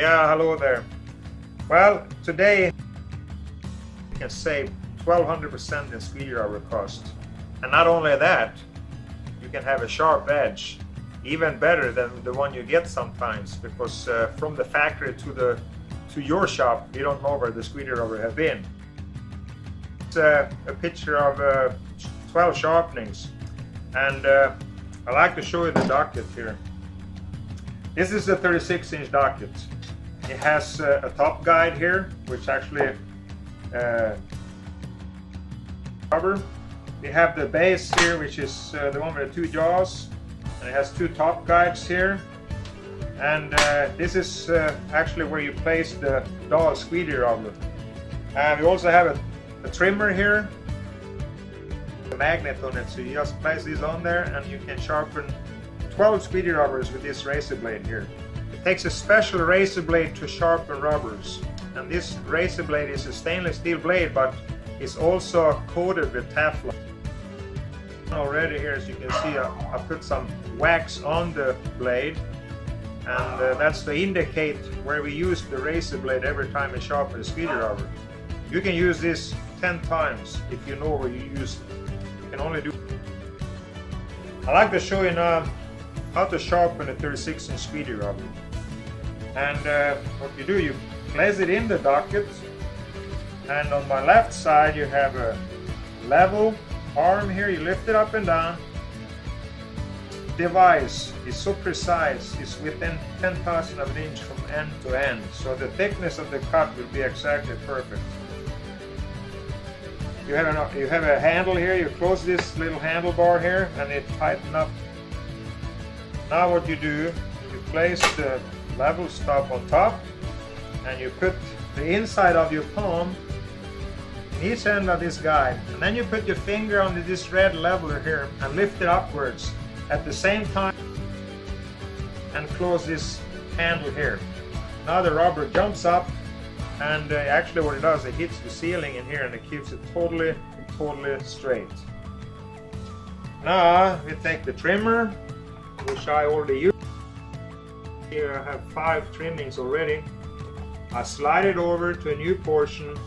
Yeah, hello there. Well, today you can save 1200% in screwdriver cost. And not only that, you can have a sharp edge, even better than the one you get sometimes, because from the factory to your shop, you don't know where the screwdriver have been. It's a picture of 12 sharpenings, and I like to show you the docket here. This is a 36-inch docket. It has a top guide here, which actually rubber. We have the base here, which is the one with the two jaws, and it has two top guides here. And this is actually where you place the dull screwdriver. We also have a trimmer here, a magnet on it, so you just place this on there and you can sharpen 12 screwdrivers with this razor blade here. It takes a special razor blade to sharpen rubbers, and this razor blade is a stainless steel blade, but it's also coated with Teflon. Already here, as you can see, I put some wax on the blade, and that's to indicate where we use the razor blade every time we sharpen a screwdriver. You can use this 10 times if you know where you use it. You can only do. I like to show you now how to sharpen a 36-inch screwdriver. And what you do, you place it in the docket, and on my left side you have a level arm here. You lift it up and down. Device is so precise, it's within 10,000 of an inch from end to end, so the thickness of the cut will be exactly perfect. You have a handle here. You close this little handlebar here and it tightens up. Now what you do, you place the level stop on top and you put the inside of your palm in each end of this guide, and then you put your finger on this red leveler here and lift it upwards at the same time and close this handle here. Now the rubber jumps up, and actually what it does, it hits the ceiling in here and it keeps it totally straight. Now we take the trimmer, which I already used. Here I have 5 trimmings already. I slide it over to a new portion,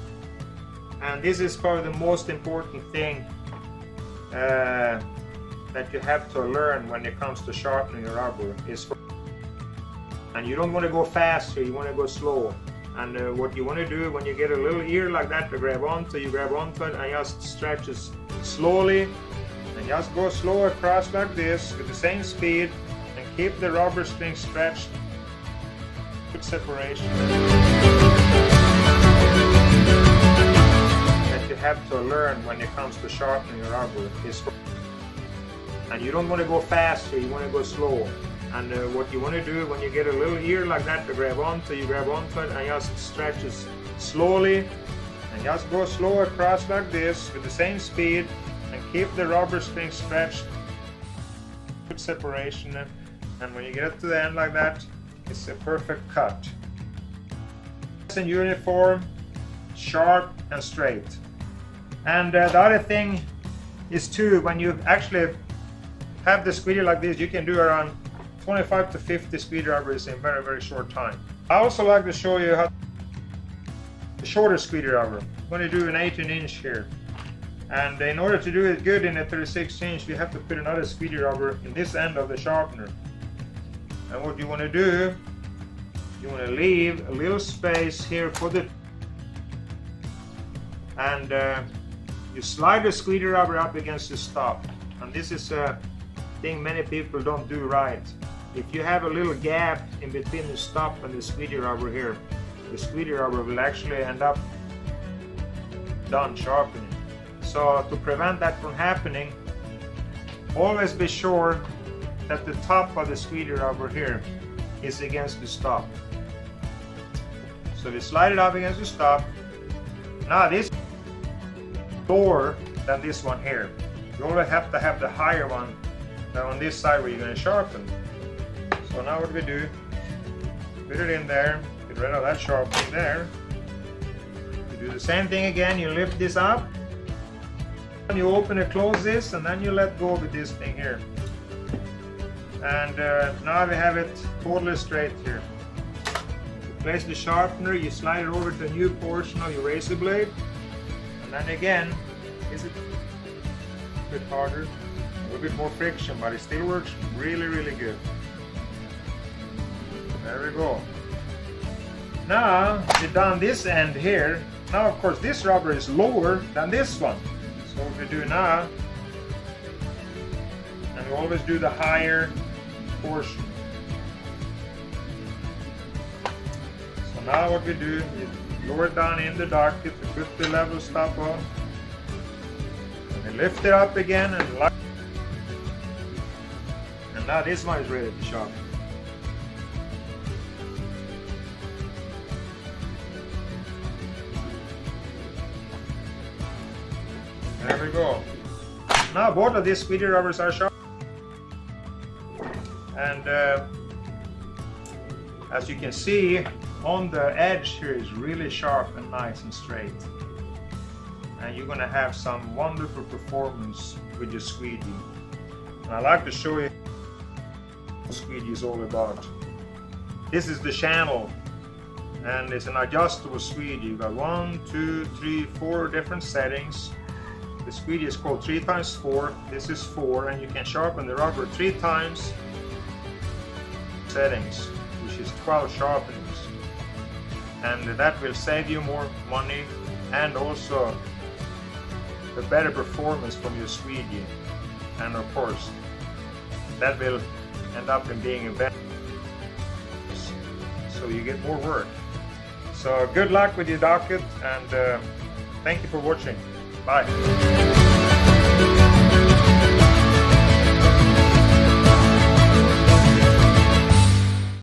and this is probably the most important thing that you have to learn when it comes to sharpening a rubber. And you don't want to go fast here, you want to go slow. And what you want to do when you get a little ear like that to grab onto, you grab onto it and just stretch it slowly, and just go slow across like this with the same speed, and keep the rubber string stretched. Good separation. That you have to learn when it comes to sharpening a rubber is, and you don't want to go fast here, you want to go slow. And what you want to do when you get a little ear like that to grab onto, you grab onto it and just stretch it slowly, and just go slow across like this with the same speed, and keep the rubber string stretched. Good separation, and when you get to the end like that, it's a perfect cut. It's in uniform, sharp and straight. And the other thing is too, when you actually have the screwdriver like this, you can do around 25 to 50 screwdrivers in very short time. I also like to show you how the shorter screwdriver. I'm going to do an 18-inch here, and in order to do it good in a 36-inch, we have to put another screwdriver in this end of the sharpener. And what you want to do, you want to leave a little space here for the, and you slide the screwdriver up against the stop. And this is a thing many people don't do right. If you have a little gap in between the stop and the screwdriver here, the screwdriver will actually end up done sharpening. So to prevent that from happening, always be sure that the top of the screwdriver here is against the stop. So we slide it up against the stop. Now this is lower than this one here. You always have to have the higher one on this side where you're going to sharpen. So now what we do, put it in there, get rid of that sharpening there. You do the same thing again, you lift this up, and you open and close this, and then you let go with this thing here. And now we have it totally straight here. place the sharpener, you slide it over to a new portion of your razor blade, and then again, is it a bit harder, a little bit more friction, but it still works really, really good. There we go. Now, you've done this end here. Now, of course, this rubber is lower than this one. So what we do now, and we always do the higher portion. So now what we do, you lower it down in the docket to put the level stop on. And we lift it up again and lock. And now this one is ready to sharpen. There we go. Now both of these squeegee rubbers are sharp. And as you can see, on the edge here is really sharp and nice and straight. And you're going to have some wonderful performance with your squeegee. And I like to show you what the squeegee is all about. This is the channel, and it's an adjustable squeegee. You've got 1, 2, 3, 4 different settings. The squeegee is called 3x4. This is 4, and you can sharpen the rubber 3 times settings, which is 12 sharpenings. And that will save you more money and also a better performance from your squeegee. And of course, that will end up in being a better, so you get more work. So good luck with your docket, and thank you for watching. Bye.